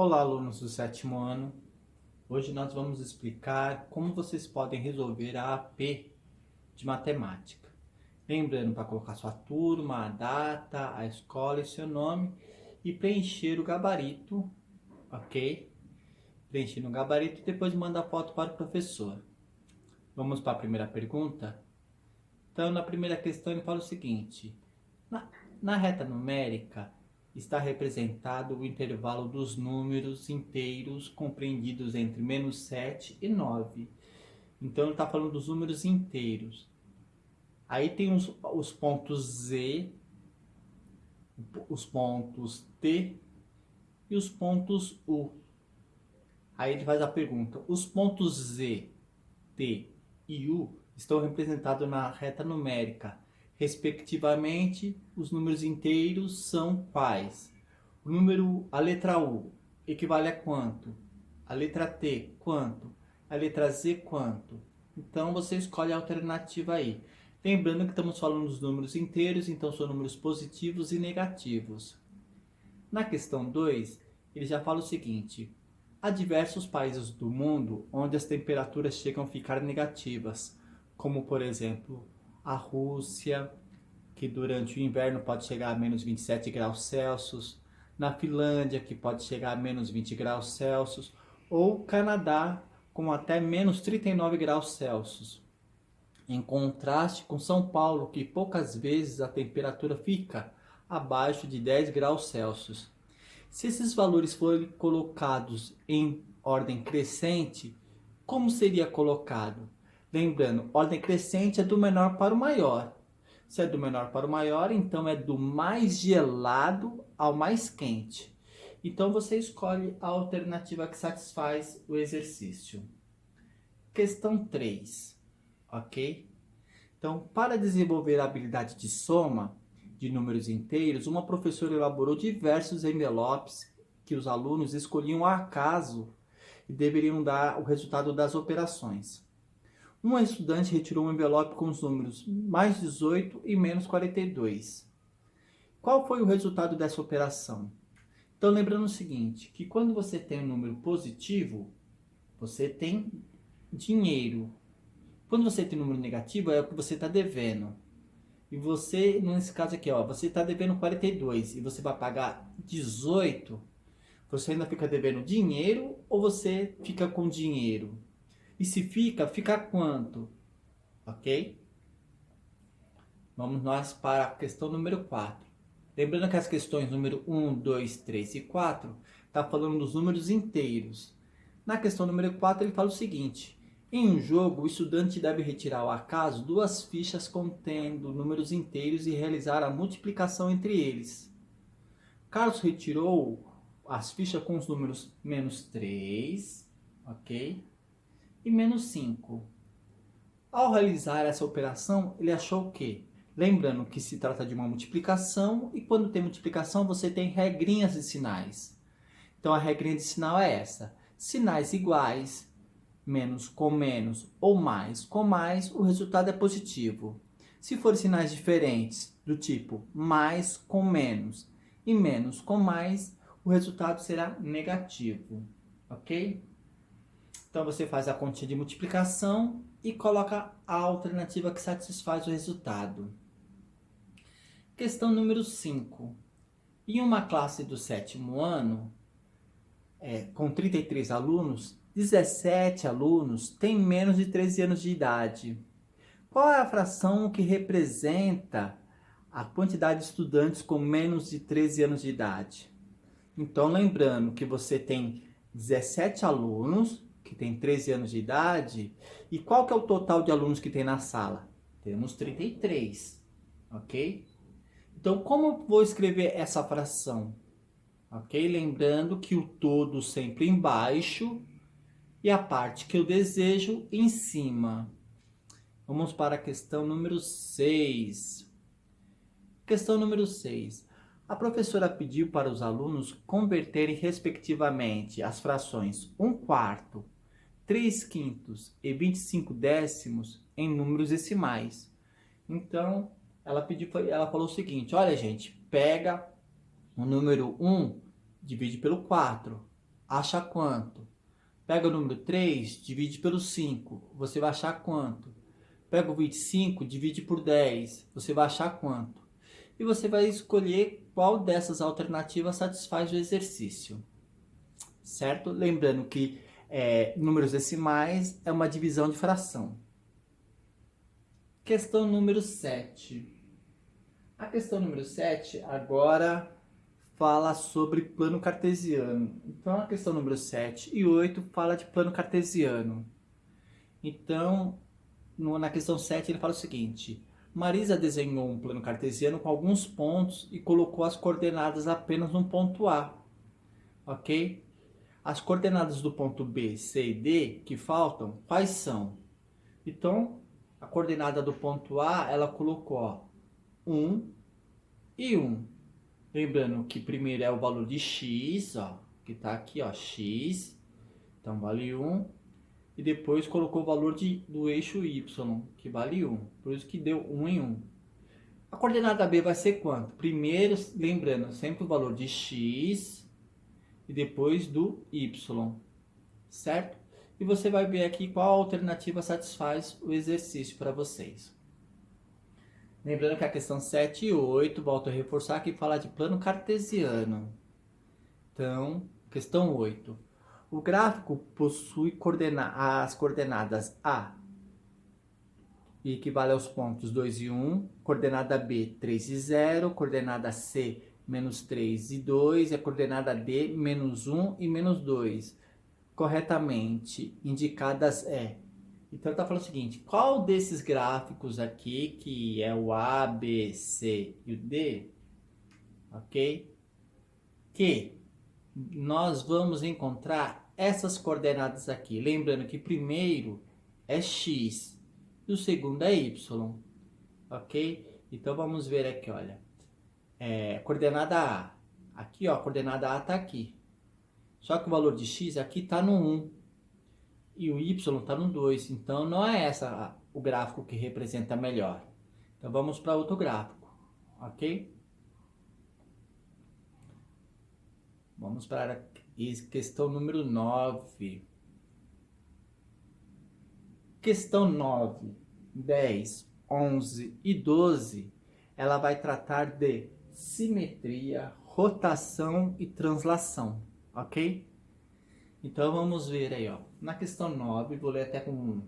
Olá, alunos do sétimo ano. Hoje nós vamos explicar como vocês podem resolver a AP de matemática. Lembrando para colocar sua turma, a data, a escola e seu nome e preencher o gabarito, ok? Preencher no gabarito e depois manda a foto para o professor. Vamos para a primeira pergunta? Então, na primeira questão ele fala o seguinte: na reta numérica está representado o intervalo dos números inteiros compreendidos entre -7 e 9. Então ele está falando dos números inteiros. Aí tem os pontos Z, os pontos T e os pontos U. Aí ele faz a pergunta: os pontos Z, T e U estão representados na reta numérica. Respectivamente, os números inteiros são quais? A letra U equivale a quanto? A letra T, quanto? A letra Z, quanto? Então, você escolhe a alternativa aí. Lembrando que estamos falando dos números inteiros, então são números positivos e negativos. Na questão 2, ele já fala o seguinte: há diversos países do mundo onde as temperaturas chegam a ficar negativas, como por exemplo a Rússia, que durante o inverno pode chegar a menos 27 graus Celsius, na Finlândia, que pode chegar a menos 20 graus Celsius, ou Canadá, com até menos 39 graus Celsius. Em contraste com São Paulo, que poucas vezes a temperatura fica abaixo de 10 graus Celsius. Se esses valores forem colocados em ordem crescente, como seria colocado? Lembrando, ordem crescente é do menor para o maior. Se é do menor para o maior, então é do mais gelado ao mais quente. Então você escolhe a alternativa que satisfaz o exercício. Questão 3, ok? Então, para desenvolver a habilidade de soma de números inteiros, uma professora elaborou diversos envelopes que os alunos escolhiam ao acaso e deveriam dar o resultado das operações. Um estudante retirou um envelope com os números mais 18 e menos 42. Qual foi o resultado dessa operação? Então, lembrando o seguinte, que quando você tem um número positivo, você tem dinheiro. Quando você tem um número negativo, é o que você está devendo. E você, nesse caso aqui, ó, você está devendo 42 e você vai pagar 18, você ainda fica devendo dinheiro ou você fica com dinheiro? E se fica quanto? Ok? Vamos nós para a questão número 4. Lembrando que as questões número 1, 2, 3 e 4 está falando dos números inteiros. Na questão número 4 ele fala o seguinte: em um jogo, o estudante deve retirar ao acaso duas fichas contendo números inteiros e realizar a multiplicação entre eles. Carlos retirou as fichas com os números -3, ok? E -5. Ao realizar essa operação, ele achou o quê? Lembrando que se trata de uma multiplicação e quando tem multiplicação você tem regrinhas de sinais. Então a regrinha de sinal é essa: sinais iguais, menos com menos ou mais com mais, o resultado é positivo. Se for sinais diferentes, do tipo mais com menos e menos com mais, o resultado será negativo, ok? Então você faz a continha de multiplicação e coloca a alternativa que satisfaz o resultado. Questão número 5. Em uma classe do sétimo ano, com 33 alunos, 17 alunos têm menos de 13 anos de idade. Qual é a fração que representa a quantidade de estudantes com menos de 13 anos de idade? Então, lembrando que você tem 17 alunos que têm 13 anos de idade, e qual que é o total de alunos que tem na sala? Temos 33, ok? Então, como eu vou escrever essa fração? Ok? Lembrando que o todo sempre embaixo e a parte que eu desejo em cima. Vamos para a questão número 6. Questão número 6. A professora pediu para os alunos converterem respectivamente as frações 1/4, 3/5 e 25 décimos em números decimais. Então, ela falou o seguinte: olha, gente, pega o número 1, divide pelo 4. acha quanto? Pega o número 3, divide pelo 5, você vai achar quanto? Pega o 25, divide por 10, você vai achar quanto? E você vai escolher qual dessas alternativas satisfaz o exercício, certo? Lembrando que números decimais é uma divisão de fração. Questão número 7. A questão número 7 agora fala sobre plano cartesiano. Então, a questão número 7 e 8 fala de plano cartesiano. Então, na questão 7 ele fala o seguinte: Marisa desenhou um plano cartesiano com alguns pontos e colocou as coordenadas apenas no ponto A, ok? As coordenadas do ponto B, C e D que faltam, quais são? Então, a coordenada do ponto A, ela colocou ó, 1 e 1. Lembrando que primeiro é o valor de x, ó, que está aqui, ó, x, então vale 1. E depois colocou o valor do eixo y, que vale 1. Por isso que deu 1 em 1. A coordenada B vai ser quanto? Primeiro, lembrando, sempre o valor de x e depois do y, certo? E você vai ver aqui qual alternativa satisfaz o exercício para vocês. Lembrando que a questão 7 e 8, volto a reforçar, que fala de plano cartesiano. Então, questão 8. O gráfico possui as coordenadas A, e equivale aos pontos 2 e 1, coordenada B, 3 e 0, coordenada C, menos 3 e 2, e a coordenada D, menos 1 e menos 2. Corretamente indicadas é. Então, está falando o seguinte: qual desses gráficos aqui, que é o A, B, C e o D, ok? Que nós vamos encontrar essas coordenadas aqui. Lembrando que primeiro é x e o segundo é y, ok? Então, vamos ver aqui, olha. Coordenada A. Aqui, ó, a coordenada A está aqui. Só que o valor de x aqui está no 1 e o y está no 2. Então, não é essa o gráfico que representa melhor. Então, vamos para outro gráfico, ok? Vamos para a questão número 9. Questão 9, 10, 11 e 12, ela vai tratar de simetria, rotação e translação, ok? Então, vamos ver aí, ó. Na questão 9, vou ler até com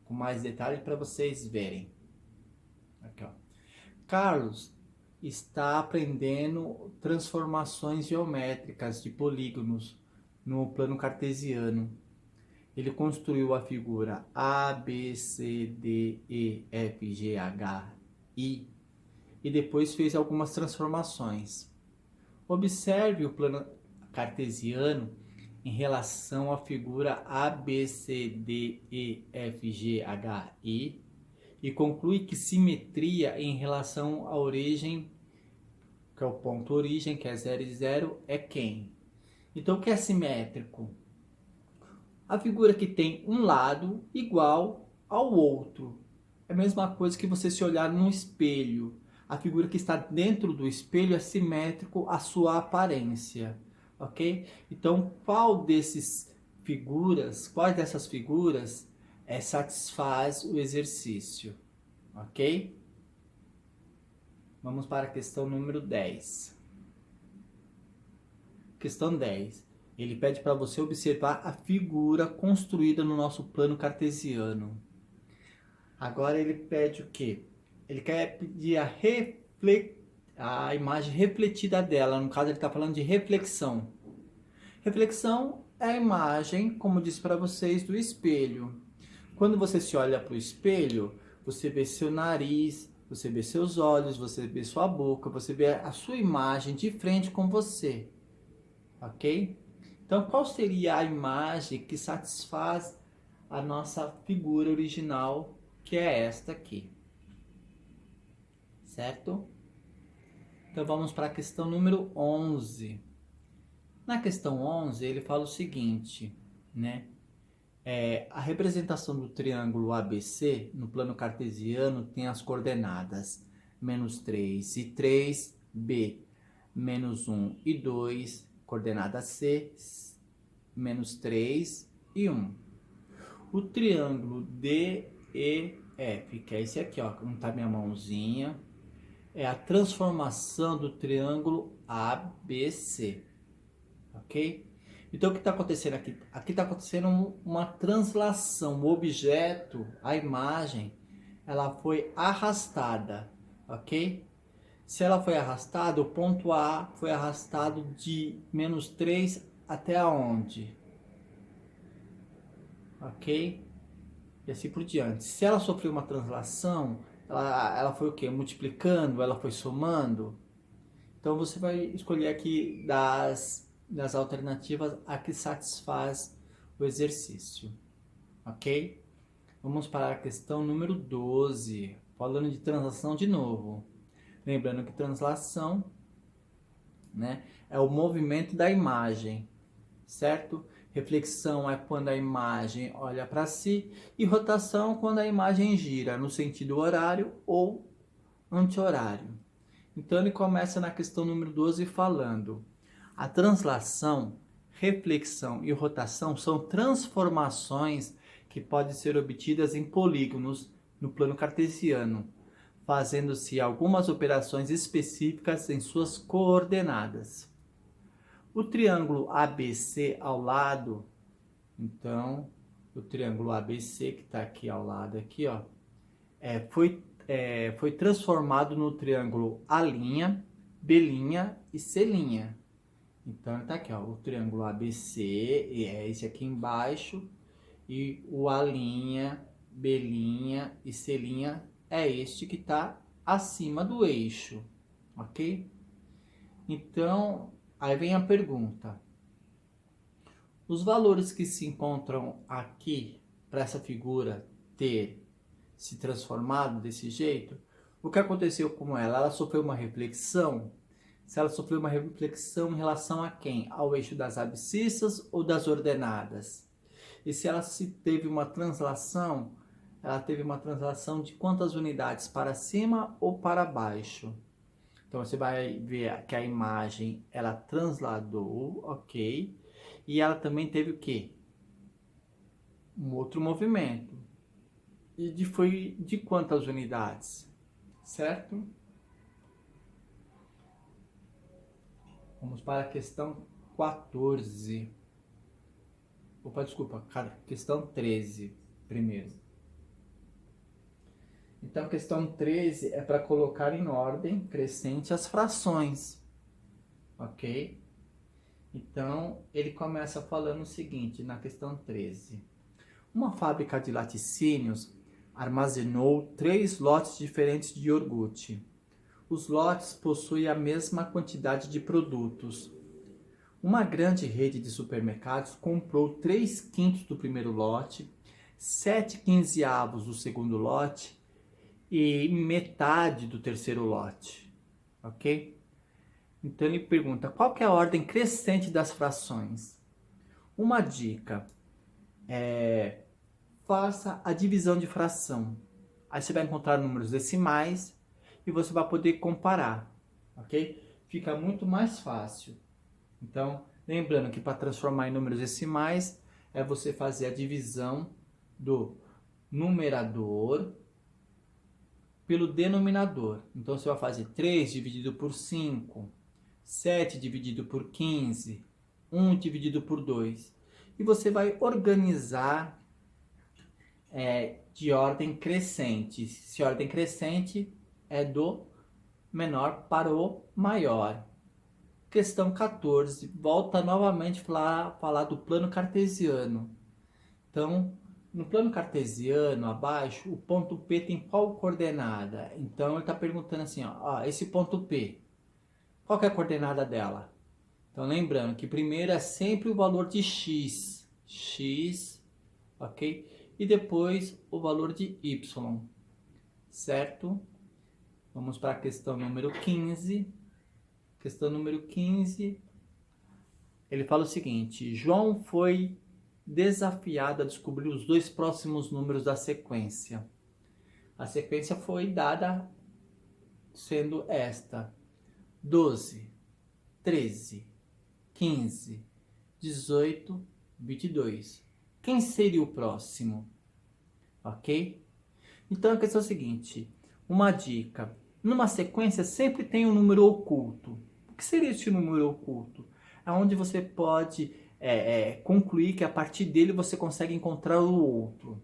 mais detalhe para vocês verem. Aqui, ó. Carlos está aprendendo transformações geométricas de polígonos no plano cartesiano. Ele construiu a figura A, B, C, D, E, F, G, H, I e depois fez algumas transformações. Observe o plano cartesiano em relação à figura A, B, C, D, E, F, G, H, I e conclui que simetria em relação à origem, que é o ponto origem, que é 0 e 0, é quem? Então, o que é simétrico? A figura que tem um lado igual ao outro. É a mesma coisa que você se olhar num espelho. A figura que está dentro do espelho é simétrico à sua aparência, ok? Então, quais dessas figuras satisfaz o exercício, ok? Vamos para a questão número 10. Questão 10. Ele pede para você observar a figura construída no nosso plano cartesiano. Agora ele pede o quê? Ele quer pedir a imagem refletida dela. No caso, ele está falando de reflexão. Reflexão é a imagem, como disse para vocês, do espelho. Quando você se olha para o espelho, você vê seu nariz, você vê seus olhos, você vê sua boca, você vê a sua imagem de frente com você. Ok? Então, qual seria a imagem que satisfaz a nossa figura original, que é esta aqui? Certo? Então, vamos para a questão número 11. Na questão 11, ele fala o seguinte, né? A representação do triângulo ABC no plano cartesiano tem as coordenadas menos 3 e 3, B, menos 1 e 2, coordenada C, menos 3 e 1. O triângulo DEF, que é esse aqui, ó, como tá minha mãozinha, é a transformação do triângulo ABC, ok? Então, o que está acontecendo aqui? Aqui está acontecendo uma translação. O objeto, a imagem, ela foi arrastada, ok? Se ela foi arrastada, o ponto A foi arrastado de menos 3 até aonde? Ok? E assim por diante. Se ela sofreu uma translação, ela foi o quê? Multiplicando? Ela foi somando? Então você vai escolher aqui das alternativas a que satisfaz o exercício. Ok? Vamos para a questão número 12. Falando de translação de novo. Lembrando que translação, né, é o movimento da imagem, certo? Reflexão é quando a imagem olha para si e rotação quando a imagem gira no sentido horário ou anti-horário. Então ele começa na questão número 12 falando: a translação, reflexão e rotação são transformações que podem ser obtidas em polígonos no plano cartesiano, fazendo-se algumas operações específicas em suas coordenadas. O triângulo ABC ao lado, então, o triângulo ABC que está aqui ao lado, aqui, ó, foi transformado no triângulo A', B' e C'. Então, está aqui, ó, o triângulo ABC, é esse aqui embaixo, e o A', B' e C' é este que está acima do eixo, ok? Então, aí vem a pergunta. Os valores que se encontram aqui, para essa figura ter se transformado desse jeito, o que aconteceu com ela? Ela sofreu uma reflexão? Se ela sofreu uma reflexão em relação a quem? Ao eixo das abscissas ou das ordenadas? E se ela se teve uma translação, ela teve uma translação de quantas unidades? Para cima ou para baixo? Então você vai ver que a imagem ela transladou, ok? E ela também teve o quê? Um outro movimento. E foi de quantas unidades? Certo? Vamos para a questão 14. Opa, desculpa, questão 13 primeiro. Então, a questão 13 é para colocar em ordem crescente as frações, ok? Então, ele começa falando o seguinte, na questão 13. Uma fábrica de laticínios armazenou 3 lotes diferentes de iogurte. Os lotes possuem a mesma quantidade de produtos. Uma grande rede de supermercados comprou 3/5 do primeiro lote, 7/15 do segundo lote e metade do terceiro lote, ok? Então ele pergunta, qual que é a ordem crescente das frações? Uma dica é, faça a divisão de fração. Aí você vai encontrar números decimais e você vai poder comparar, ok? Fica muito mais fácil. Então, lembrando que para transformar em números decimais é você fazer a divisão do numerador pelo denominador. Então, você vai fazer 3 dividido por 5, 7 dividido por 15, 1 dividido por 2. E você vai organizar de ordem crescente. Se ordem crescente é do menor para o maior. Questão 14. Volta novamente a falar do plano cartesiano. Então, no plano cartesiano, abaixo, o ponto P tem qual coordenada? Então, ele está perguntando assim, ó, esse ponto P, qual que é a coordenada dela? Então, lembrando que primeiro é sempre o valor de x, ok? E depois o valor de y, certo? Vamos para a questão número 15. Questão número 15, ele fala o seguinte, João foi desafiado a descobrir os 2 próximos números da sequência. A sequência foi dada sendo esta, 12, 13, 15, 18 22. Quem seria o próximo? Ok? Então a questão é a seguinte, uma dica. Numa sequência sempre tem um número oculto. O que seria esse número oculto? É onde você pode concluir que a partir dele você consegue encontrar o outro.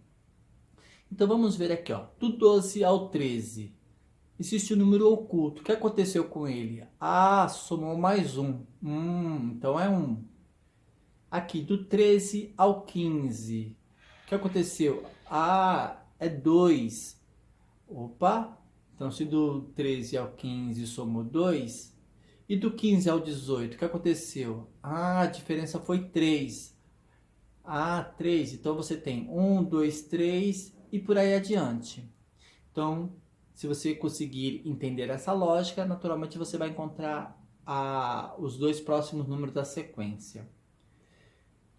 Então vamos ver aqui, ó. Do 12 ao 13. Existe um número oculto. O que aconteceu com ele? Ah, somou mais um. Então é 1. Aqui, do 13 ao 15. O que aconteceu? Ah, é 2. Opa! Então, se do 13 ao 15 somou 2, e do 15 ao 18, o que aconteceu? Ah, a diferença foi 3. Ah, 3. Então, você tem 1, 2, 3 e por aí adiante. Então, se você conseguir entender essa lógica, naturalmente você vai encontrar os dois próximos números da sequência.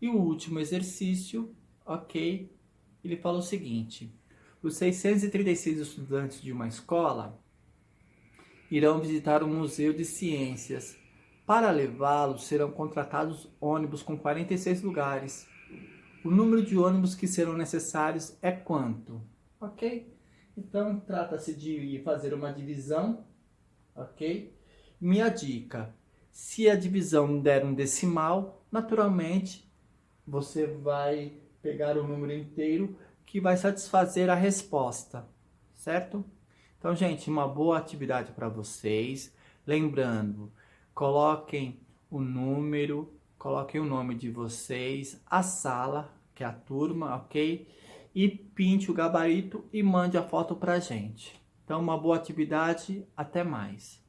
E o último exercício, ok, ele fala o seguinte: os 636 estudantes de uma escola irão visitar um museu de ciências. Para levá-los, serão contratados ônibus com 46 lugares. O número de ônibus que serão necessários é quanto? Ok? Então, trata-se de fazer uma divisão, ok? Minha dica: se a divisão der um decimal, naturalmente você vai pegar o número inteiro que vai satisfazer a resposta, certo? Então, gente, uma boa atividade para vocês. Lembrando, coloquem o número, coloquem o nome de vocês, a sala, que é a turma, ok? E pinte o gabarito e mande a foto para a gente. Então, uma boa atividade, até mais.